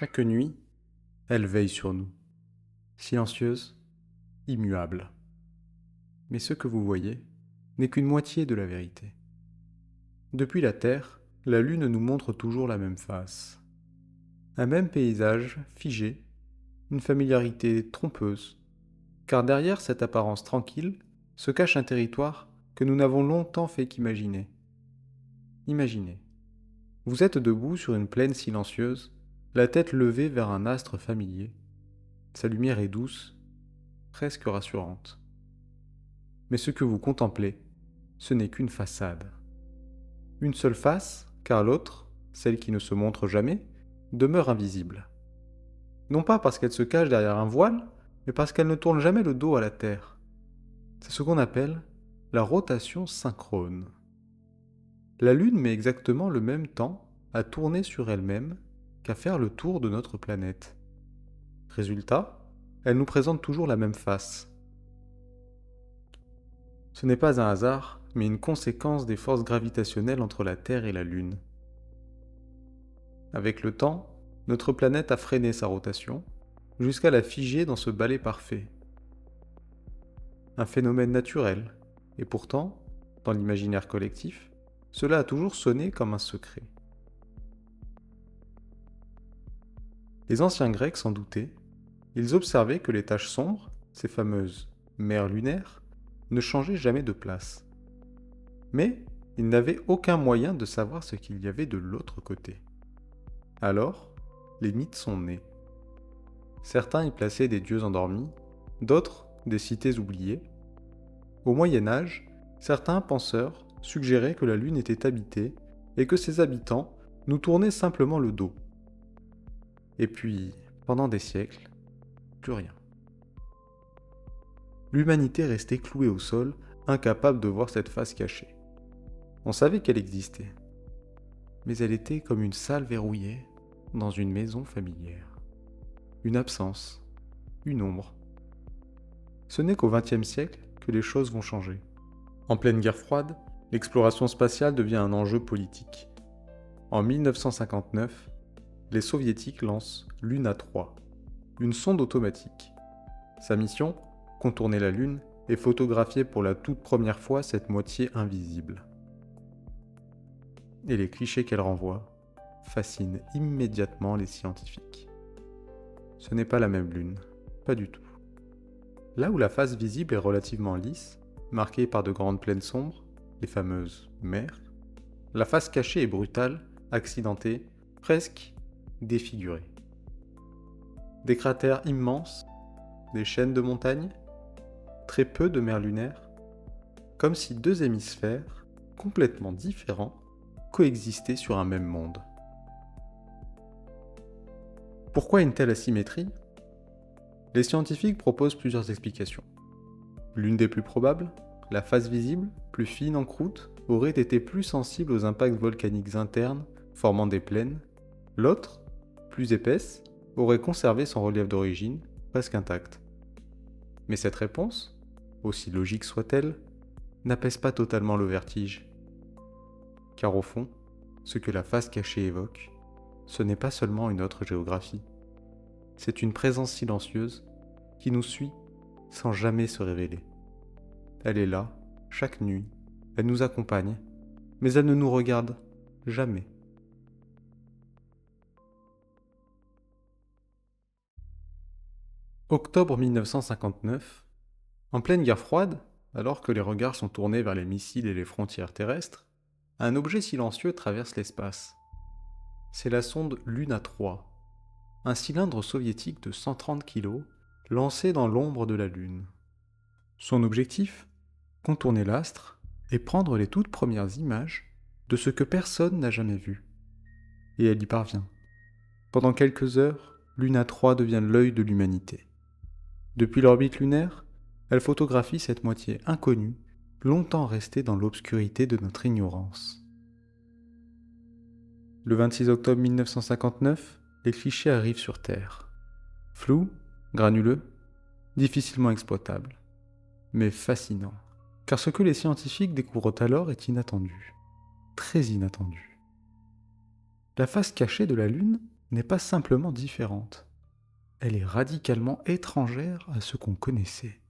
Chaque nuit, elle veille sur nous, silencieuse, immuable. Mais ce que vous voyez n'est qu'une moitié de la vérité. Depuis la Terre, la Lune nous montre toujours la même face. Un même paysage figé, une familiarité trompeuse, car derrière cette apparence tranquille se cache un territoire que nous n'avons longtemps fait qu'imaginer. Imaginez. Vous êtes debout sur une plaine silencieuse, la tête levée vers un astre familier. Sa lumière est douce, presque rassurante. Mais ce que vous contemplez, ce n'est qu'une façade. Une seule face, car l'autre, celle qui ne se montre jamais, demeure invisible. Non pas parce qu'elle se cache derrière un voile, mais parce qu'elle ne tourne jamais le dos à la Terre. C'est ce qu'on appelle la rotation synchrone. La Lune met exactement le même temps à tourner sur elle-même qu'à faire le tour de notre planète. Résultat, elle nous présente toujours la même face. Ce n'est pas un hasard, mais une conséquence des forces gravitationnelles entre la Terre et la Lune. Avec le temps, notre planète a freiné sa rotation, jusqu'à la figer dans ce balai parfait. Un phénomène naturel, et pourtant, dans l'imaginaire collectif, cela a toujours sonné comme un secret. Les anciens Grecs s'en doutaient, ils observaient que les taches sombres, ces fameuses mers lunaires, ne changeaient jamais de place. Mais ils n'avaient aucun moyen de savoir ce qu'il y avait de l'autre côté. Alors, les mythes sont nés. Certains y plaçaient des dieux endormis, d'autres des cités oubliées. Au Moyen Âge, certains penseurs suggéraient que la Lune était habitée et que ses habitants nous tournaient simplement le dos. Et puis, pendant des siècles, plus rien. L'humanité restait clouée au sol, incapable de voir cette face cachée. On savait qu'elle existait, mais elle était comme une salle verrouillée dans une maison familière. Une absence, une ombre. Ce n'est qu'au XXe siècle que les choses vont changer. En pleine guerre froide, l'exploration spatiale devient un enjeu politique. En 1959, les soviétiques lancent Luna 3, une sonde automatique. Sa mission, contourner la Lune et photographier pour la toute première fois cette moitié invisible. Et les clichés qu'elle renvoie fascinent immédiatement les scientifiques. Ce n'est pas la même Lune, pas du tout. Là où la face visible est relativement lisse, marquée par de grandes plaines sombres, les fameuses mers, la face cachée est brutale, accidentée, presque défigurée. Des cratères immenses, des chaînes de montagnes, très peu de mers lunaires, comme si deux hémisphères, complètement différents, coexistaient sur un même monde. Pourquoi une telle asymétrie ? Les scientifiques proposent plusieurs explications. L'une des plus probables, la face visible, plus fine en croûte, aurait été plus sensible aux impacts volcaniques internes formant des plaines. L'autre, plus épaisse, aurait conservé son relief d'origine, presque intact. Mais cette réponse, aussi logique soit-elle, n'apaise pas totalement le vertige. Car au fond, ce que la face cachée évoque, ce n'est pas seulement une autre géographie. C'est une présence silencieuse qui nous suit sans jamais se révéler. Elle est là, chaque nuit, elle nous accompagne, mais elle ne nous regarde jamais. Octobre 1959, en pleine guerre froide, alors que les regards sont tournés vers les missiles et les frontières terrestres, un objet silencieux traverse l'espace. C'est la sonde Luna 3, un cylindre soviétique de 130 kg lancé dans l'ombre de la Lune. Son objectif ? Contourner l'astre et prendre les toutes premières images de ce que personne n'a jamais vu. Et elle y parvient. Pendant quelques heures, Luna 3 devient l'œil de l'humanité. Depuis l'orbite lunaire, elle photographie cette moitié inconnue, longtemps restée dans l'obscurité de notre ignorance. Le 26 octobre 1959, les clichés arrivent sur Terre. Flous, granuleux, difficilement exploitables, mais fascinants. Car ce que les scientifiques découvrent alors est inattendu, très inattendu. La face cachée de la Lune n'est pas simplement différente, elle est radicalement étrangère à ce qu'on connaissait.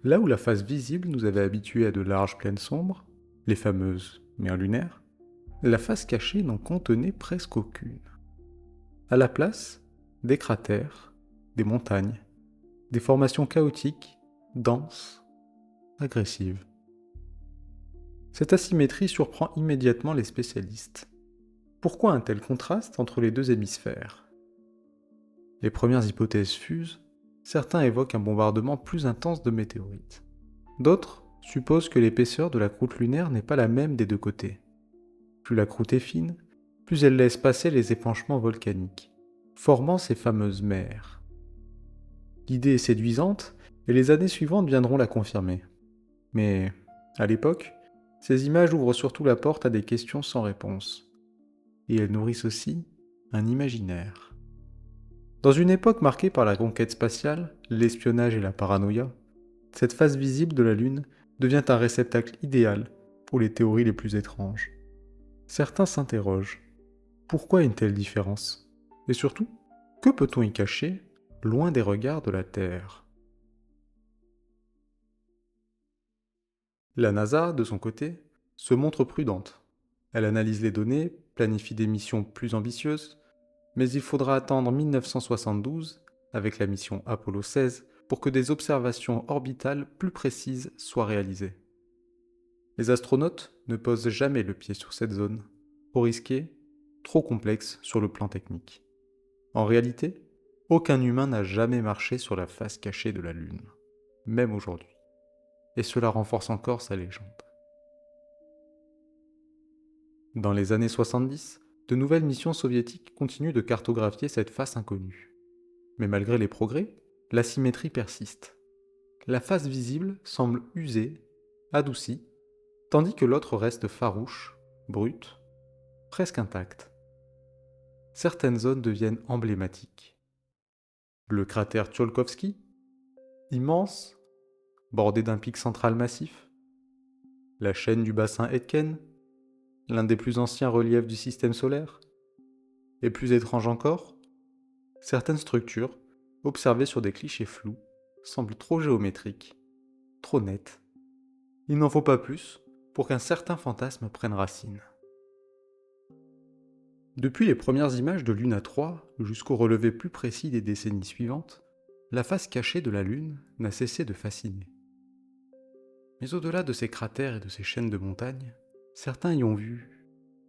Là où la face visible nous avait habitués à de larges plaines sombres, les fameuses mers lunaires, la face cachée n'en contenait presque aucune. À la place, des cratères, des montagnes, des formations chaotiques, denses, agressives. Cette asymétrie surprend immédiatement les spécialistes. Pourquoi un tel contraste entre les deux hémisphères? Les premières hypothèses fusent, certains évoquent un bombardement plus intense de météorites. D'autres supposent que l'épaisseur de la croûte lunaire n'est pas la même des deux côtés. Plus la croûte est fine, plus elle laisse passer les épanchements volcaniques, formant ces fameuses mers. L'idée est séduisante, et les années suivantes viendront la confirmer. Mais, à l'époque, ces images ouvrent surtout la porte à des questions sans réponse. Et elles nourrissent aussi un imaginaire. Dans une époque marquée par la conquête spatiale, l'espionnage et la paranoïa, cette face visible de la Lune devient un réceptacle idéal pour les théories les plus étranges. Certains s'interrogent. Pourquoi une telle différence? Et surtout, que peut-on y cacher, loin des regards de la Terre? La NASA, de son côté, se montre prudente. Elle analyse les données, planifie des missions plus ambitieuses, mais il faudra attendre 1972, avec la mission Apollo 16, pour que des observations orbitales plus précises soient réalisées. Les astronautes ne posent jamais le pied sur cette zone, trop risquée, trop complexe sur le plan technique. En réalité, aucun humain n'a jamais marché sur la face cachée de la Lune, même aujourd'hui. Et cela renforce encore sa légende. Dans les années 70, de nouvelles missions soviétiques continuent de cartographier cette face inconnue. Mais malgré les progrès, l'asymétrie persiste. La face visible semble usée, adoucie, tandis que l'autre reste farouche, brute, presque intacte. Certaines zones deviennent emblématiques. Le cratère Tcholkovsky, immense, bordé d'un pic central massif. La chaîne du bassin Aitken, l'un des plus anciens reliefs du système solaire. Et plus étrange encore, certaines structures, observées sur des clichés flous, semblent trop géométriques, trop nettes. Il n'en faut pas plus pour qu'un certain fantasme prenne racine. Depuis les premières images de Luna 3 jusqu'au relevé plus précis des décennies suivantes, la face cachée de la Lune n'a cessé de fasciner. Mais au-delà de ces cratères et de ces chaînes de montagnes, certains y ont vu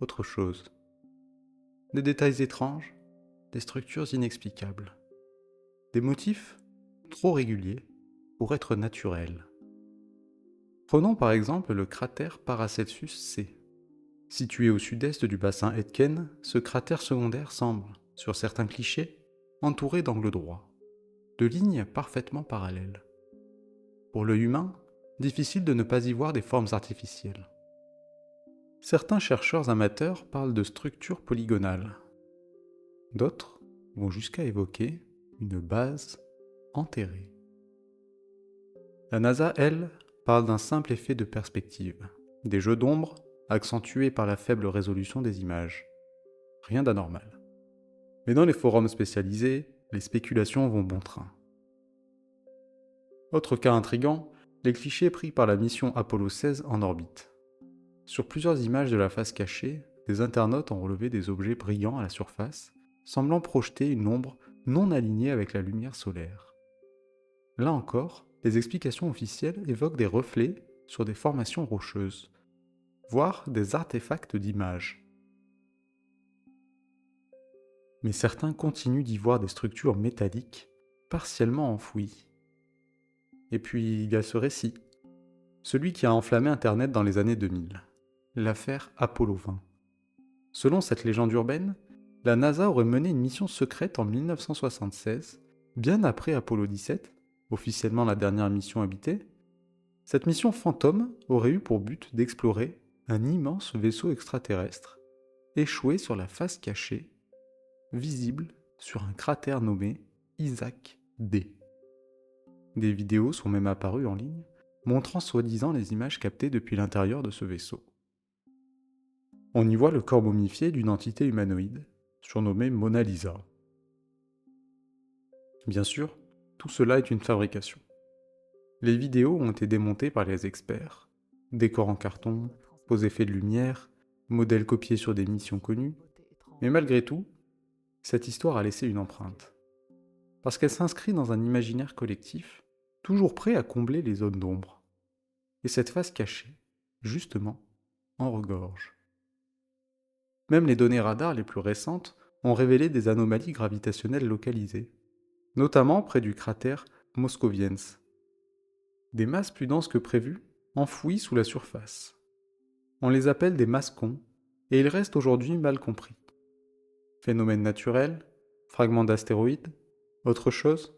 autre chose. Des détails étranges, des structures inexplicables, des motifs trop réguliers pour être naturels. Prenons par exemple le cratère Paracelsus C. Situé au sud-est du bassin Aitken, ce cratère secondaire semble, sur certains clichés, entouré d'angles droits, de lignes parfaitement parallèles. Pour l'œil humain, difficile de ne pas y voir des formes artificielles. Certains chercheurs amateurs parlent de structures polygonales. D'autres vont jusqu'à évoquer une base enterrée. La NASA, elle, parle d'un simple effet de perspective, des jeux d'ombre accentués par la faible résolution des images. Rien d'anormal. Mais dans les forums spécialisés, les spéculations vont bon train. Autre cas intrigant, les clichés pris par la mission Apollo 16 en orbite. Sur plusieurs images de la face cachée, des internautes ont relevé des objets brillants à la surface, semblant projeter une ombre non alignée avec la lumière solaire. Là encore, les explications officielles évoquent des reflets sur des formations rocheuses, voire des artefacts d'image. Mais certains continuent d'y voir des structures métalliques, partiellement enfouies. Et puis il y a ce récit, celui qui a enflammé Internet dans les années 2000, l'affaire Apollo 20. Selon cette légende urbaine, la NASA aurait mené une mission secrète en 1976, bien après Apollo 17, officiellement la dernière mission habitée. Cette mission fantôme aurait eu pour but d'explorer un immense vaisseau extraterrestre, échoué sur la face cachée, visible sur un cratère nommé Isaac B. Des vidéos sont même apparues en ligne, montrant soi-disant les images captées depuis l'intérieur de ce vaisseau. On y voit le corps momifié d'une entité humanoïde, surnommée Mona Lisa. Bien sûr, tout cela est une fabrication. Les vidéos ont été démontées par les experts, décors en carton, faux effets de lumière, modèles copiés sur des missions connues, mais malgré tout, cette histoire a laissé une empreinte. Parce qu'elle s'inscrit dans un imaginaire collectif, toujours prêt à combler les zones d'ombre. Et cette face cachée, justement, en regorge. Même les données radar les plus récentes ont révélé des anomalies gravitationnelles localisées, notamment près du cratère Moscoviens. Des masses plus denses que prévu, enfouies sous la surface. On les appelle des mascons, et ils restent aujourd'hui mal compris. Phénomène naturel, fragments d'astéroïdes, autre chose?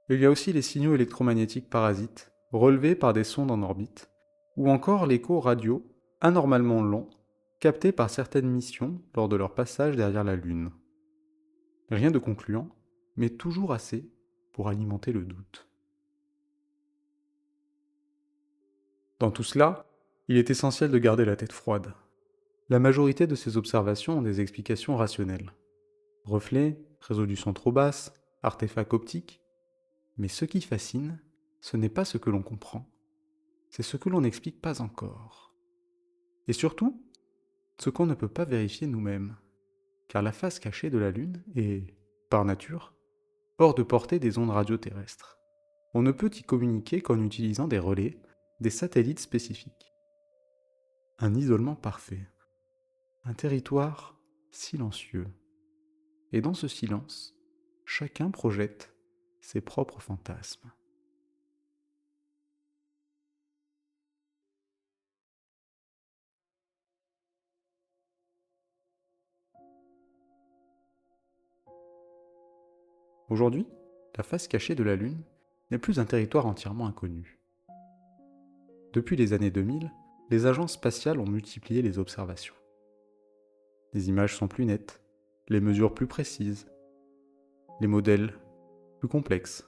Il y a aussi les signaux électromagnétiques parasites, relevés par des sondes en orbite, ou encore l'écho radio, anormalement long, capté par certaines missions lors de leur passage derrière la Lune. Rien de concluant, mais toujours assez pour alimenter le doute. Dans tout cela, il est essentiel de garder la tête froide. La majorité de ces observations ont des explications rationnelles. Reflets, résolution trop basse, artefacts optiques. Mais ce qui fascine, ce n'est pas ce que l'on comprend, c'est ce que l'on n'explique pas encore. Et surtout, ce qu'on ne peut pas vérifier nous-mêmes, car la face cachée de la Lune est, par nature, hors de portée des ondes radioterrestres. On ne peut y communiquer qu'en utilisant des relais, des satellites spécifiques. Un isolement parfait. Un territoire silencieux. Et dans ce silence, chacun projette ses propres fantasmes. Aujourd'hui, la face cachée de la Lune n'est plus un territoire entièrement inconnu. Depuis les années 2000, les agences spatiales ont multiplié les observations. Les images sont plus nettes, les mesures plus précises, les modèles plus complexes.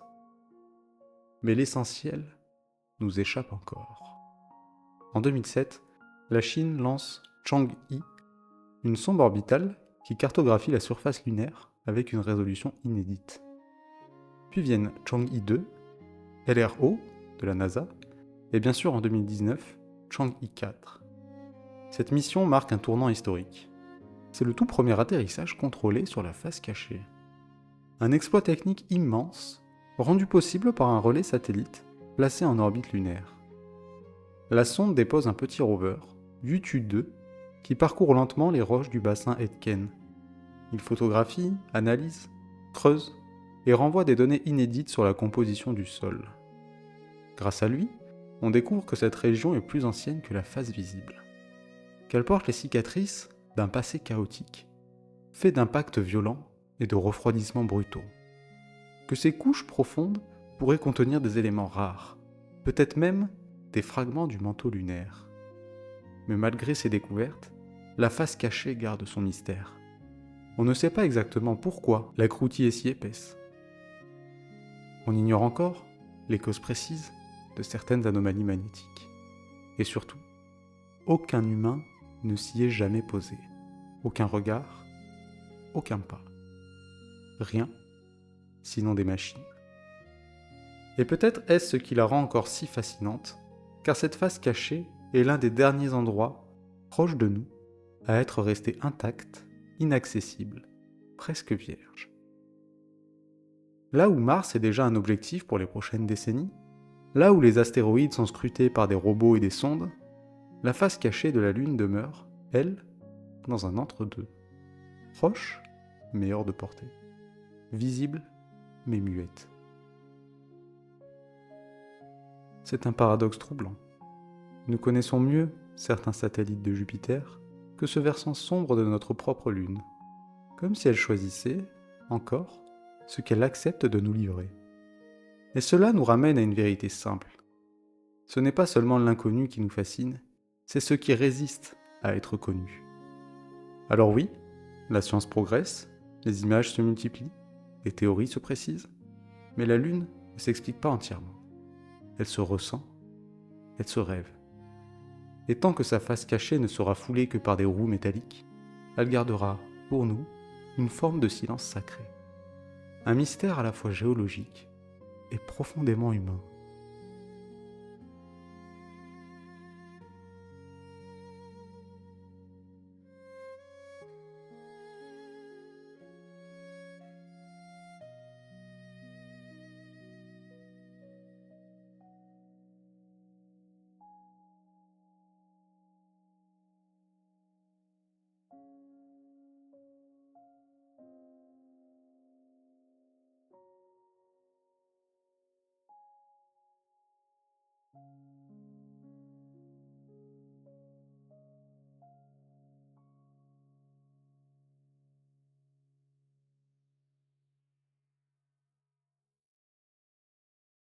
Mais l'essentiel nous échappe encore. En 2007, la Chine lance Chang'e, une sonde orbitale qui cartographie la surface lunaire avec une résolution inédite. Puis viennent Chang'e 2, LRO de la NASA, et bien sûr en 2019, Chang'e 4. Cette mission marque un tournant historique. C'est le tout premier atterrissage contrôlé sur la face cachée. Un exploit technique immense, rendu possible par un relais satellite placé en orbite lunaire. La sonde dépose un petit rover, Yutu-2, qui parcourt lentement les roches du bassin Aitken. Il photographie, analyse, creuse et renvoie des données inédites sur la composition du sol. Grâce à lui, on découvre que cette région est plus ancienne que la face visible. Qu'elle porte les cicatrices d'un passé chaotique, fait d'impacts violents et de refroidissements brutaux. Que ces couches profondes pourraient contenir des éléments rares, peut-être même des fragments du manteau lunaire. Mais malgré ces découvertes, la face cachée garde son mystère. On ne sait pas exactement pourquoi la croûtille est si épaisse. On ignore encore les causes précises de certaines anomalies magnétiques. Et surtout, aucun humain ne s'y est jamais posé. Aucun regard, aucun pas. Rien, sinon des machines. Et peut-être est-ce ce qui la rend encore si fascinante, car cette face cachée est l'un des derniers endroits, proches de nous, à être resté intact, inaccessible, presque vierge. Là où Mars est déjà un objectif pour les prochaines décennies, là où les astéroïdes sont scrutés par des robots et des sondes, la face cachée de la Lune demeure, elle, dans un entre-deux. Proche, mais hors de portée. Visible, mais muette. C'est un paradoxe troublant. Nous connaissons mieux certains satellites de Jupiter que ce versant sombre de notre propre Lune, comme si elle choisissait, encore, ce qu'elle accepte de nous livrer. Et cela nous ramène à une vérité simple. Ce n'est pas seulement l'inconnu qui nous fascine, c'est ce qui résiste à être connu. Alors oui, la science progresse, les images se multiplient, les théories se précisent, mais la Lune ne s'explique pas entièrement. Elle se ressent elle se rêve. Et tant que sa face cachée ne sera foulée que par des roues métalliques, elle gardera, pour nous, une forme de silence sacré. Un mystère à la fois géologique et profondément humain.